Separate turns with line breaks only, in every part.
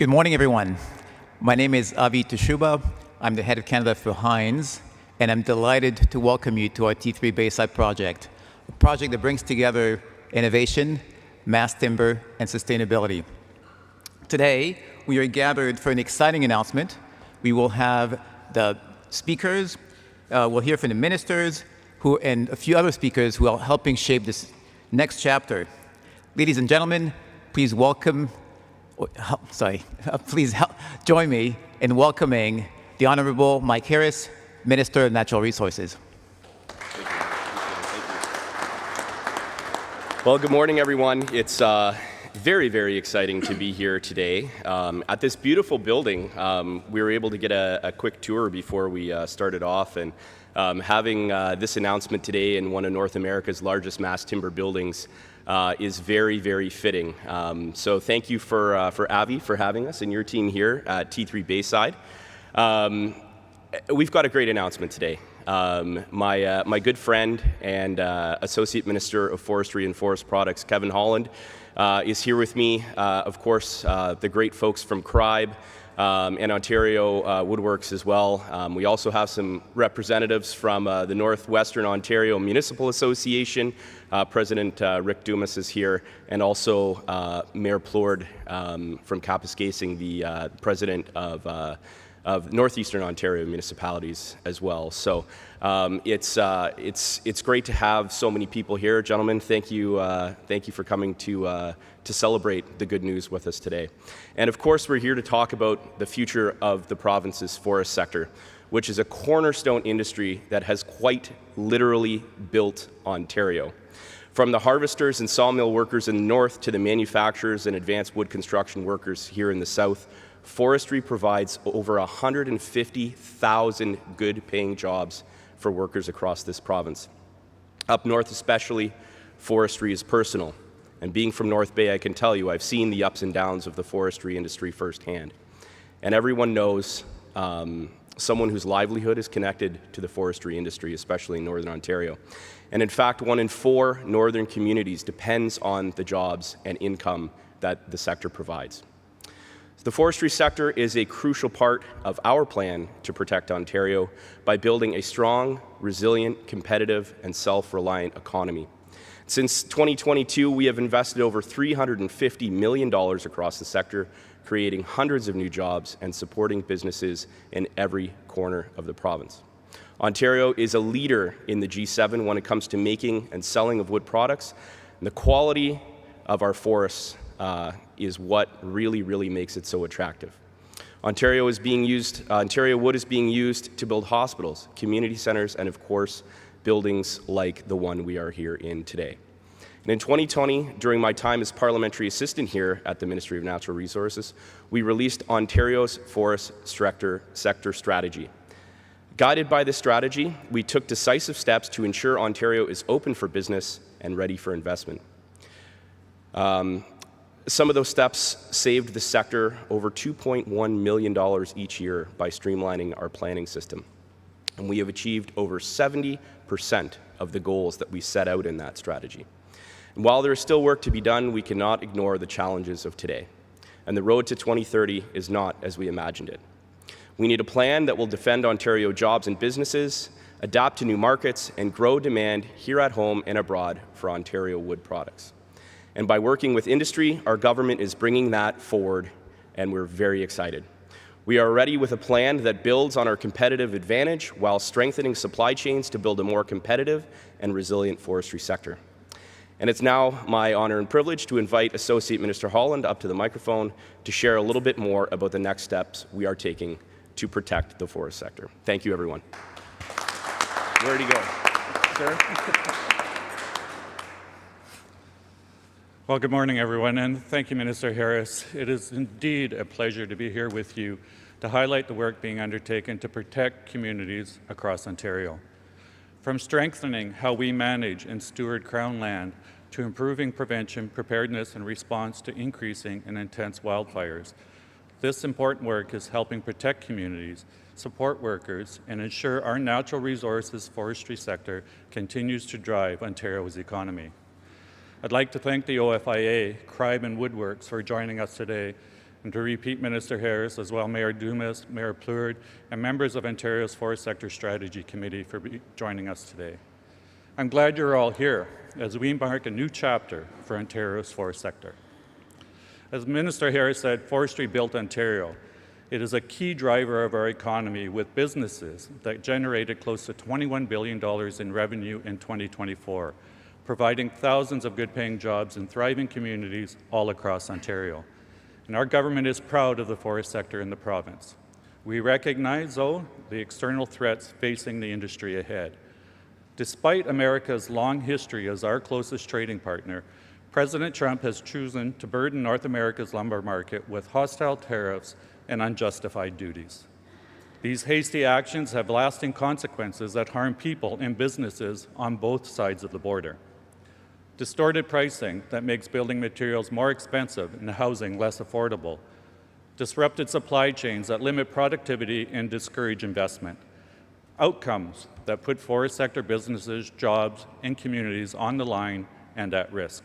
Good morning, everyone. My name is Avi Teshuba. I'm the head of Canada for Heinz, and I'm delighted to welcome you to our T3 Bayside project, a project that brings together innovation, mass timber, and sustainability. Today, we are gathered for an exciting announcement. We will have the speakers, we'll hear from the ministers, and a few other speakers who are helping shape this next chapter. Ladies and gentlemen, please welcome, please join me in welcoming the Honorable Mike Harris, Minister of Natural Resources.
Thank you. Well, good morning, everyone. It's very, very exciting to be here today. At this beautiful building, we were able to get a quick tour before we started off, and having this announcement today in one of North America's largest mass timber buildings is very, very fitting. So thank you for Avi for having us and your team here at T3 Bayside. We've got a great announcement today. My good friend and Associate Minister of Forestry and Forest Products, Kevin Holland, is here with me. Of course, the great folks from CRIBE and Ontario Woodworks as well. We also have some representatives from the Northwestern Ontario Municipal Association. President Rick Dumas is here, and also Mayor Plourde from Kapuskasing, the president of Northeastern Ontario municipalities as well. So it's great to have so many people here. Gentlemen, thank you for coming to celebrate the good news with us today. And of course, we're here to talk about the future of the province's forest sector, which is a cornerstone industry that has quite literally built Ontario. From the harvesters and sawmill workers in the north to the manufacturers and advanced wood construction workers here in the south, forestry provides over 150,000 good-paying jobs for workers across this province. Up north especially, forestry is personal. And being from North Bay, I can tell you I've seen the ups and downs of the forestry industry firsthand. And everyone knows someone whose livelihood is connected to the forestry industry, especially in Northern Ontario. And in fact, 1 in 4 northern communities depends on the jobs and income that the sector provides. The forestry sector is a crucial part of our plan to protect Ontario by building a strong, resilient, competitive, and self-reliant economy. Since 2022, we have invested over $350 million across the sector, creating hundreds of new jobs and supporting businesses in every corner of the province. Ontario is a leader in the G7 when it comes to making and selling of wood products, and the quality of our forests is what really makes it so attractive. Ontario wood is being used to build hospitals, community centers, and of course, buildings like the one we are here in today. And in 2020, during my time as parliamentary assistant here at the Ministry of Natural Resources, we released Ontario's forest sector strategy. Guided by this strategy, we took decisive steps to ensure Ontario is open for business and ready for investment. Some of those steps saved the sector over $2.1 million each year by streamlining our planning system. And we have achieved over 70% of the goals that we set out in that strategy. And while there is still work to be done, we cannot ignore the challenges of today. And the road to 2030 is not as we imagined it. We need a plan that will defend Ontario jobs and businesses, adapt to new markets, and grow demand here at home and abroad for Ontario wood products. And by working with industry, our government is bringing that forward, and we're very excited. We are ready with a plan that builds on our competitive advantage while strengthening supply chains to build a more competitive and resilient forestry sector. And it's now my honor and privilege to invite Associate Minister Holland up to the microphone to share a little bit more about the next steps we are taking to protect the forest sector. Thank you, everyone. Where'd he go? Sir?
Well, good morning, everyone, and thank you, Minister Harris. It is indeed a pleasure to be here with you to highlight the work being undertaken to protect communities across Ontario. From strengthening how we manage and steward Crown land to improving prevention, preparedness, and response to increasing and intense wildfires, this important work is helping protect communities, support workers, and ensure our natural resources forestry sector continues to drive Ontario's economy. I'd like to thank the OFIA, CRIBE, and Woodworks for joining us today and to repeat Minister Harris, as well Mayor Dumas, Mayor Plourde, and members of Ontario's Forest Sector Strategy Committee for joining us today. I'm glad you're all here as we embark a new chapter for Ontario's forest sector. As Minister Harris said, forestry built Ontario. It is a key driver of our economy, with businesses that generated close to $21 billion in revenue in 2024, providing thousands of good-paying jobs in thriving communities all across Ontario. And our government is proud of the forest sector in the province. We recognize, though, the external threats facing the industry ahead. Despite America's long history as our closest trading partner, President Trump has chosen to burden North America's lumber market with hostile tariffs and unjustified duties. These hasty actions have lasting consequences that harm people and businesses on both sides of the border. Distorted pricing that makes building materials more expensive and housing less affordable. Disrupted supply chains that limit productivity and discourage investment. Outcomes that put forest sector businesses, jobs, and communities on the line and at risk.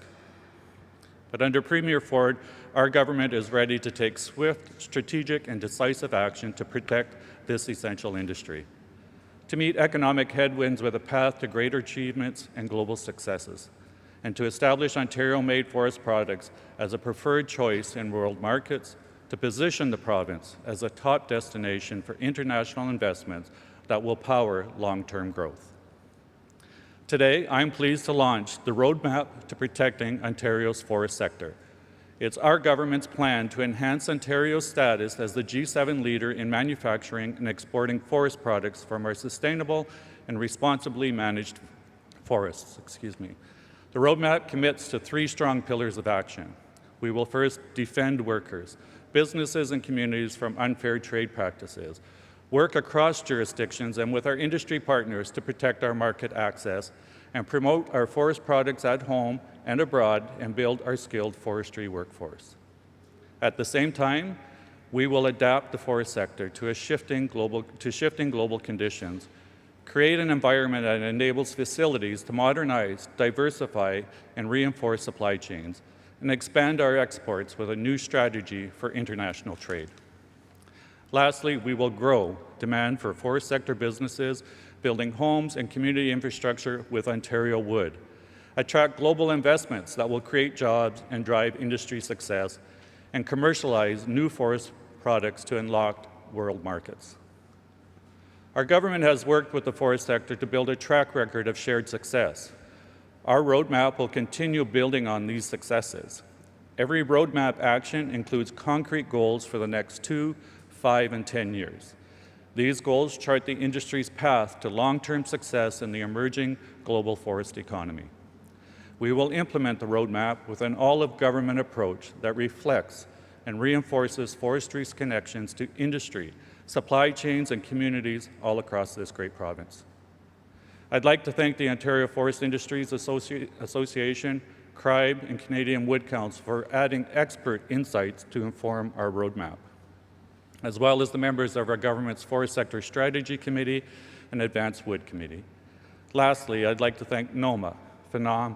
But under Premier Ford, our government is ready to take swift, strategic, and decisive action to protect this essential industry, to meet economic headwinds with a path to greater achievements and global successes, and to establish Ontario-made forest products as a preferred choice in world markets, to position the province as a top destination for international investments that will power long-term growth. Today, I'm pleased to launch the Roadmap to Protecting Ontario's Forest Sector. It's our government's plan to enhance Ontario's status as the G7 leader in manufacturing and exporting forest products from our sustainable and responsibly managed forests. The roadmap commits to 3 strong pillars of action. We will first defend workers, businesses, and communities from unfair trade practices, work across jurisdictions and with our industry partners to protect our market access, and promote our forest products at home and abroad, and build our skilled forestry workforce. At the same time, we will adapt the forest sector to shifting global conditions, create an environment that enables facilities to modernize, diversify, and reinforce supply chains, and expand our exports with a new strategy for international trade. Lastly, we will grow demand for forest sector businesses, building homes and community infrastructure with Ontario wood, attract global investments that will create jobs and drive industry success, and commercialize new forest products to unlock world markets. Our government has worked with the forest sector to build a track record of shared success. Our roadmap will continue building on these successes. Every roadmap action includes concrete goals for the next 2, 5, and 10 years. These goals chart the industry's path to long-term success in the emerging global forest economy. We will implement the roadmap with an all-of-government approach that reflects and reinforces forestry's connections to industry, supply chains, and communities all across this great province. I'd like to thank the Ontario Forest Industries Association, CRIBE, and Canadian Wood Council for adding expert insights to inform our roadmap, as well as the members of our government's Forest Sector Strategy Committee and Advanced Wood Committee. Lastly, I'd like to thank NOMA, FNOM,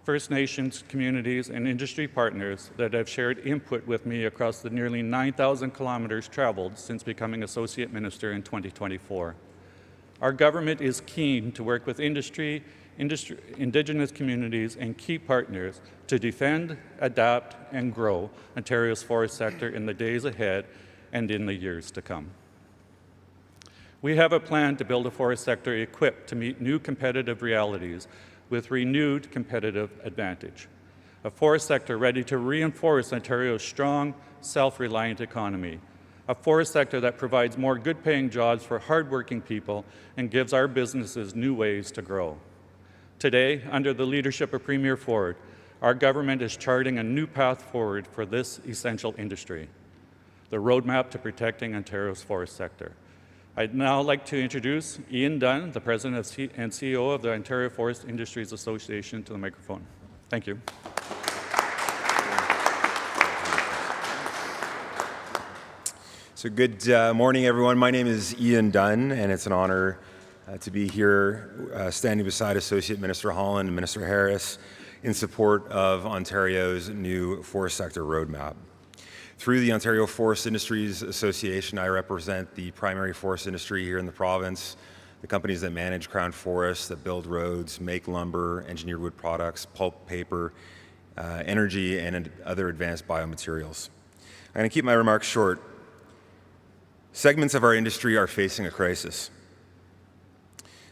First Nations communities, and industry partners that have shared input with me across the nearly 9,000 kilometers traveled since becoming Associate Minister in 2024. Our government is keen to work with industry, Indigenous communities, and key partners to defend, adapt, and grow Ontario's forest sector in the days ahead and in the years to come. We have a plan to build a forest sector equipped to meet new competitive realities with renewed competitive advantage. A forest sector ready to reinforce Ontario's strong, self-reliant economy. A forest sector that provides more good-paying jobs for hard-working people and gives our businesses new ways to grow. Today, under the leadership of Premier Ford, our government is charting a new path forward for this essential industry, the roadmap to protecting Ontario's forest sector. I'd now like to introduce Ian Dunn, the President and CEO of the Ontario Forest Industries Association, to the microphone. Thank you.
So good morning, everyone. My name is Ian Dunn, and it's an honor to be here standing beside Associate Minister Holland and Minister Harris in support of Ontario's new forest sector roadmap. Through the Ontario Forest Industries Association, I represent the primary forest industry here in the province, the companies that manage crown forests, that build roads, make lumber, engineered wood products, pulp, paper, energy, and other advanced biomaterials. I'm going to keep my remarks short. Segments of our industry are facing a crisis.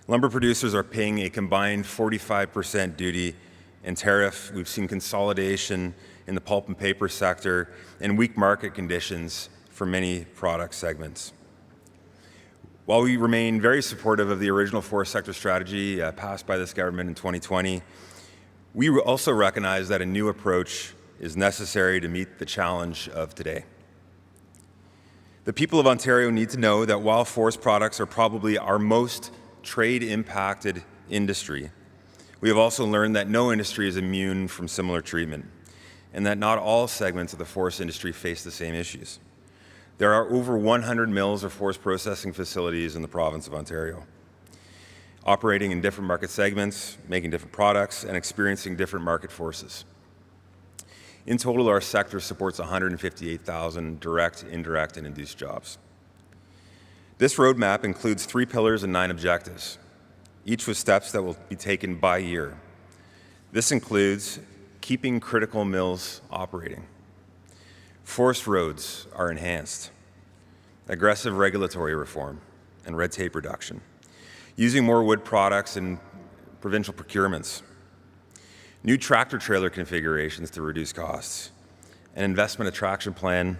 Lumber producers are paying a combined 45% duty and tariff. We've seen consolidation in the pulp and paper sector and weak market conditions for many product segments. While we remain very supportive of the original forest sector strategy passed by this government in 2020, we also recognize that a new approach is necessary to meet the challenge of today. The people of Ontario need to know that while forest products are probably our most trade-impacted industry, we have also learned that no industry is immune from similar treatment, and that not all segments of the forest industry face the same issues. There are over 100 mills or forest processing facilities in the province of Ontario, operating in different market segments, making different products, and experiencing different market forces. In total, our sector supports 158,000 direct, indirect, and induced jobs. This roadmap includes 3 pillars and 9 objectives, each with steps that will be taken by year. This includes keeping critical mills operating. Forest roads are enhanced. Aggressive regulatory reform and red tape reduction. Using more wood products in provincial procurements. New tractor-trailer configurations to reduce costs. An investment attraction plan,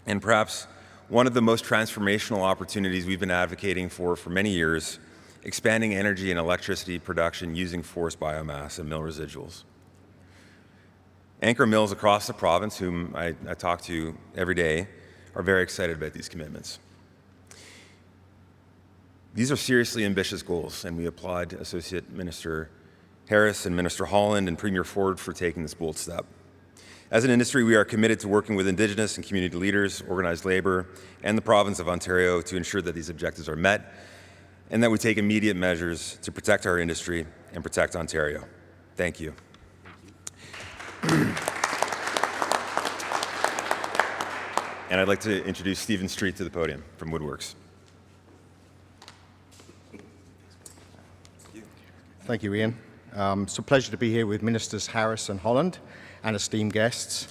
and perhaps one of the most transformational opportunities we've been advocating for many years, expanding energy and electricity production using forest biomass and mill residuals. Anchor mills across the province, whom I talk to every day, are very excited about these commitments. These are seriously ambitious goals, and we applaud Associate Minister Harris and Minister Holland and Premier Ford for taking this bold step. As an industry, we are committed to working with Indigenous and community leaders, organized labor, and the province of Ontario to ensure that these objectives are met and that we take immediate measures to protect our industry and protect Ontario. Thank you. And I'd like to introduce Stephen Street to the podium from Woodworks.
Thank you, Ian. It's a pleasure to be here with Ministers Harris and Holland and esteemed guests.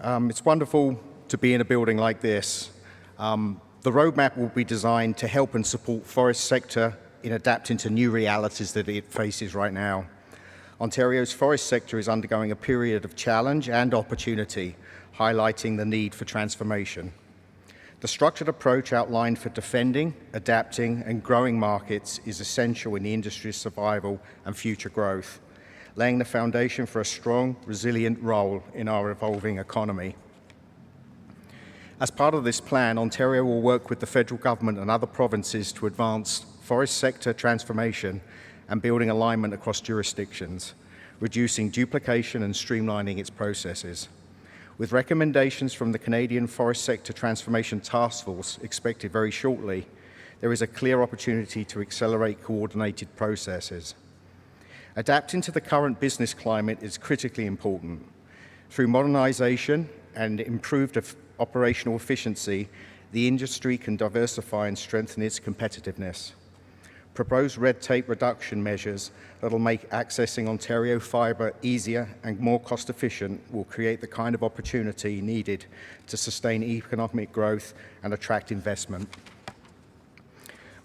It's wonderful to be in a building like this. The roadmap will be designed to help and support forest sector in adapting to new realities that it faces right now. Ontario's forest sector is undergoing a period of challenge and opportunity, highlighting the need for transformation. The structured approach outlined for defending, adapting, and growing markets is essential in the industry's survival and future growth, laying the foundation for a strong, resilient role in our evolving economy. As part of this plan, Ontario will work with the federal government and other provinces to advance forest sector transformation and building alignment across jurisdictions, reducing duplication and streamlining its processes. With recommendations from the Canadian Forest Sector Transformation Task Force expected very shortly, there is a clear opportunity to accelerate coordinated processes. Adapting to the current business climate is critically important. Through modernization and improved operational efficiency, the industry can diversify and strengthen its competitiveness. Proposed red tape reduction measures that will make accessing Ontario fibre easier and more cost efficient will create the kind of opportunity needed to sustain economic growth and attract investment.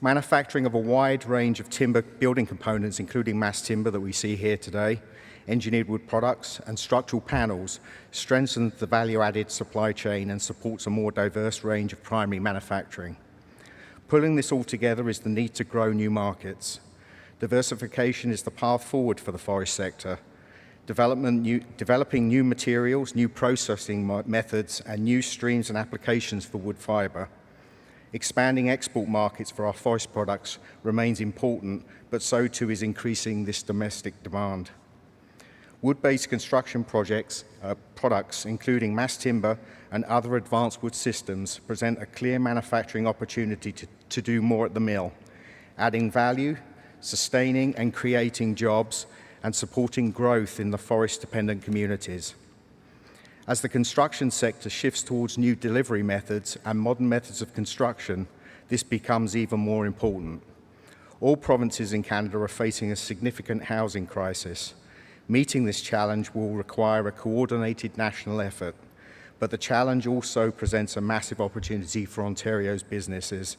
Manufacturing of a wide range of timber building components, including mass timber that we see here today, engineered wood products and structural panels, strengthens the value-added supply chain and supports a more diverse range of primary manufacturing. Pulling this all together is the need to grow new markets. Diversification is the path forward for the forest sector. Developing new materials, new processing methods, and new streams and applications for wood fibre. Expanding export markets for our forest products remains important, but so too is increasing this domestic demand. Wood-based construction products, including mass timber and other advanced wood systems, present a clear manufacturing opportunity to do more at the mill, adding value, sustaining and creating jobs, and supporting growth in the forest-dependent communities. As the construction sector shifts towards new delivery methods and modern methods of construction, this becomes even more important. All provinces in Canada are facing a significant housing crisis. Meeting this challenge will require a coordinated national effort, but the challenge also presents a massive opportunity for Ontario's businesses.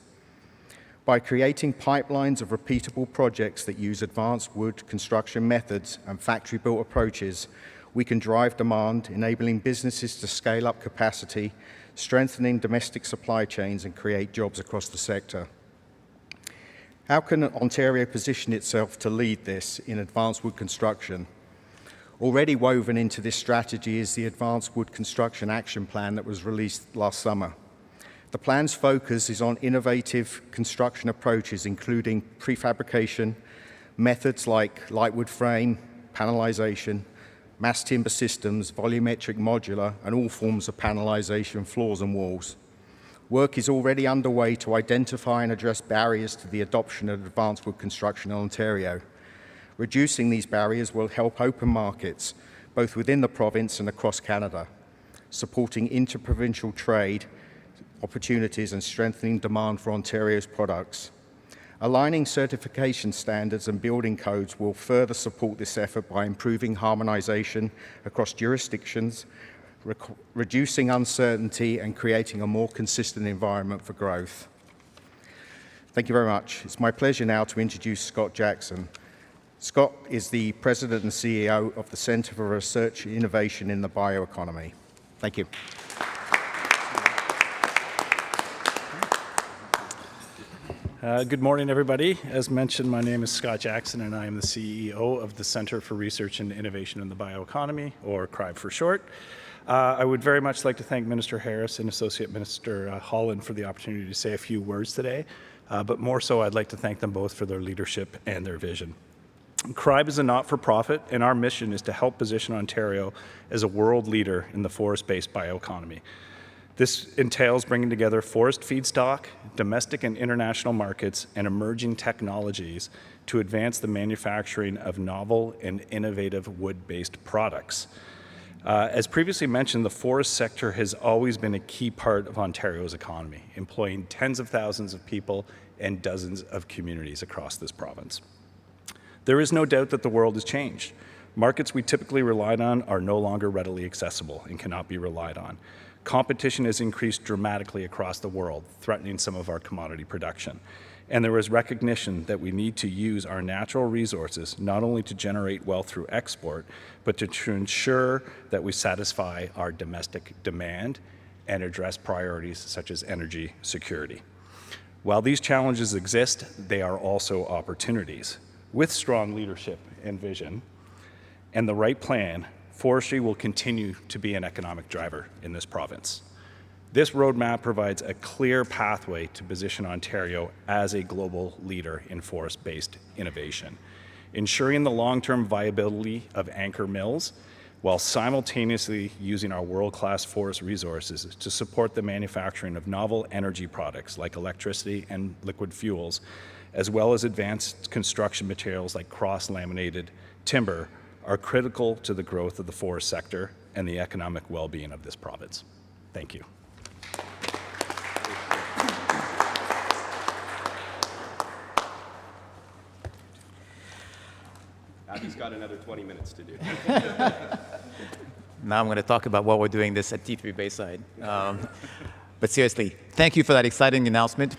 By creating pipelines of repeatable projects that use advanced wood construction methods and factory-built approaches, we can drive demand, enabling businesses to scale up capacity, strengthening domestic supply chains, and create jobs across the sector. How can Ontario position itself to lead this in advanced wood construction? Already woven into this strategy is the Advanced Wood Construction Action Plan that was released last summer. The plan's focus is on innovative construction approaches, including prefabrication, methods like light wood frame, panelization, mass timber systems, volumetric modular, and all forms of panelization, floors and walls. Work is already underway to identify and address barriers to the adoption of advanced wood construction in Ontario. Reducing these barriers will help open markets, both within the province and across Canada, supporting interprovincial trade opportunities and strengthening demand for Ontario's products. Aligning certification standards and building codes will further support this effort by improving harmonization across jurisdictions, reducing uncertainty, and creating a more consistent environment for growth. Thank you very much. It's my pleasure now to introduce Scott Jackson. Scott is the President and CEO of the Centre for Research and Innovation in the Bioeconomy. Thank you.
Good morning, everybody. As mentioned, my name is Scott Jackson, and I am the CEO of the Centre for Research and Innovation in the Bioeconomy, or CRIBE for short. I would very much like to thank Minister Harris and Associate Minister Holland for the opportunity to say a few words today, but more so, I'd like to thank them both for their leadership and their vision. CRIBE is a not-for-profit, and our mission is to help position Ontario as a world leader in the forest-based bioeconomy. This entails bringing together forest feedstock, domestic and international markets, and emerging technologies to advance the manufacturing of novel and innovative wood-based products. As previously mentioned, the forest sector has always been a key part of Ontario's economy, employing tens of thousands of people and dozens of communities across this province. There is no doubt that the world has changed. Markets we typically relied on are no longer readily accessible and cannot be relied on. Competition has increased dramatically across the world, threatening some of our commodity production. And there is recognition that we need to use our natural resources not only to generate wealth through export, but to ensure that we satisfy our domestic demand and address priorities such as energy security. While these challenges exist, they are also opportunities. With strong leadership and vision and the right plan, forestry will continue to be an economic driver in this province. This roadmap provides a clear pathway to position Ontario as a global leader in forest-based innovation, ensuring the long-term viability of anchor mills while simultaneously using our world-class forest resources to support the manufacturing of novel energy products like electricity and liquid fuels, as well as advanced construction materials like cross-laminated timber, are critical to the growth of the forest sector and the economic well-being of this province. Thank you.
Abby's got another 20 minutes to do.
Now I'm going to talk about what we're doing this at T3 Bayside. But seriously, thank you for that exciting announcement,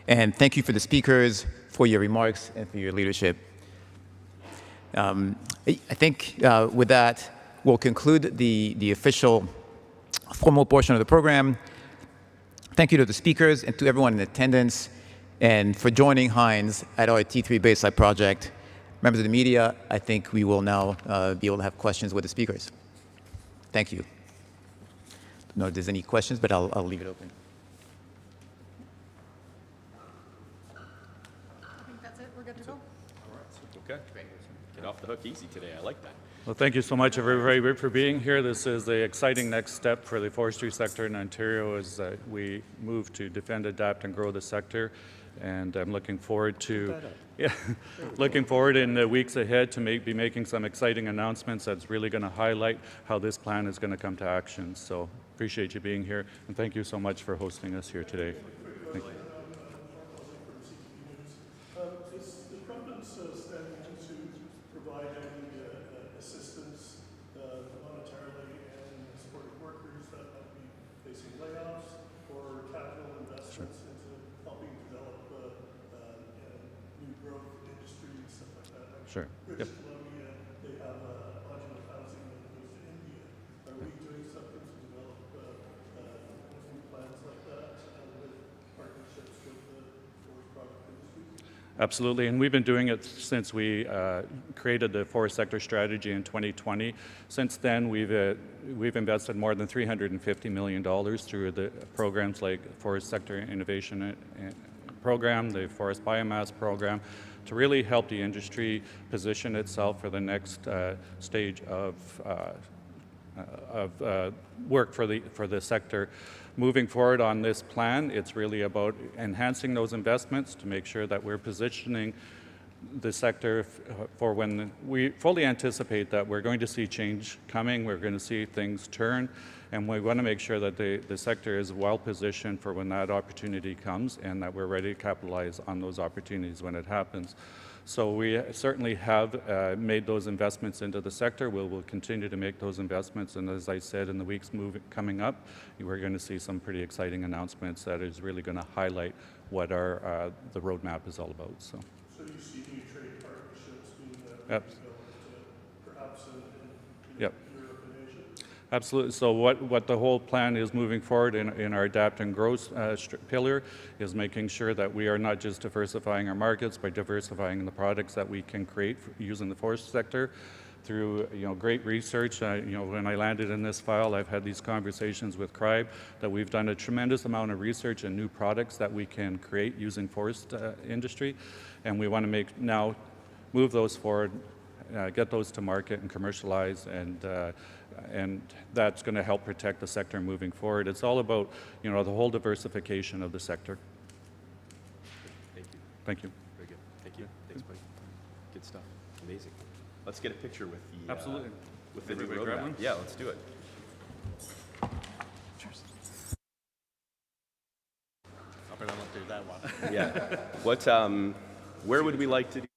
and thank you for the speakers, for your remarks, and for your leadership. I think with that, we'll conclude the official formal portion of the program. Thank you to the speakers and to everyone in attendance, and for joining Heinz at our T3 Bayside project. Members of the media, I think we will now be able to have questions with the speakers. Thank you. I don't know if there's any questions, but I'll leave it open.
I think that's it. We're good to go.
Okay. Get off the hook easy today. I like that.
Well, thank you so much, everybody, for being here. This is an exciting next step for the forestry sector in Ontario as we move to defend, adapt, and grow the sector. And I'm looking forward to, looking forward in the weeks ahead to be making some exciting announcements that's really going to highlight how this plan is going to come to action. So appreciate you being here, and thank you so much for hosting us here today. Thank you.
Is the province standing to provide any assistance monetarily and supporting workers that might be facing layoffs or capital investments into helping develop new growth industries, stuff like that? Like
Sure.
British Columbia, they have modular housing that goes to India. Are we doing something to develop new plans like that with partnerships with the forest product industries?
Absolutely, and we've been doing it since we created the forest sector strategy in 2020. Since then, we've invested more than $350 million through the programs like Forest Sector Innovation Program, the Forest Biomass Program, to really help the industry position itself for the next stage of work for the sector. Moving forward on this plan, it's really about enhancing those investments to make sure that we're positioning the sector for when we fully anticipate that we're going to see change coming, we're going to see things turn, and we want to make sure that the sector is well positioned for when that opportunity comes and that we're ready to capitalize on those opportunities when it happens. So we certainly have made those investments into the sector. We'll continue to make those investments, and as I said, in the weeks coming up, we're going to see some pretty exciting announcements that is really going to highlight what the roadmap is all about. So
you see new trade partnerships being
yep.
developed, perhaps in
Yep.
Europe and Asia?
Absolutely. So what the whole plan is moving forward in our adapt and grow pillar is making sure that we are not just diversifying our markets, but diversifying the products that we can create using the forest sector through great research. When I landed in this file, I've had these conversations with CRIBE that we've done a tremendous amount of research and new products that we can create using forest industry, and we want to move those forward, get those to market and commercialize, and that's going to help protect the sector moving forward. It's all about the whole diversification of the sector.
Thank you.
Thank you.
Very good. Thank you. Thanks, buddy. Good stuff. Amazing. Let's get a picture with the
Absolutely.
With the new
Everybody grab
roadmap.
one?
Yeah, let's do it.
I better not do that one.
Yeah. What? Where would we like to do?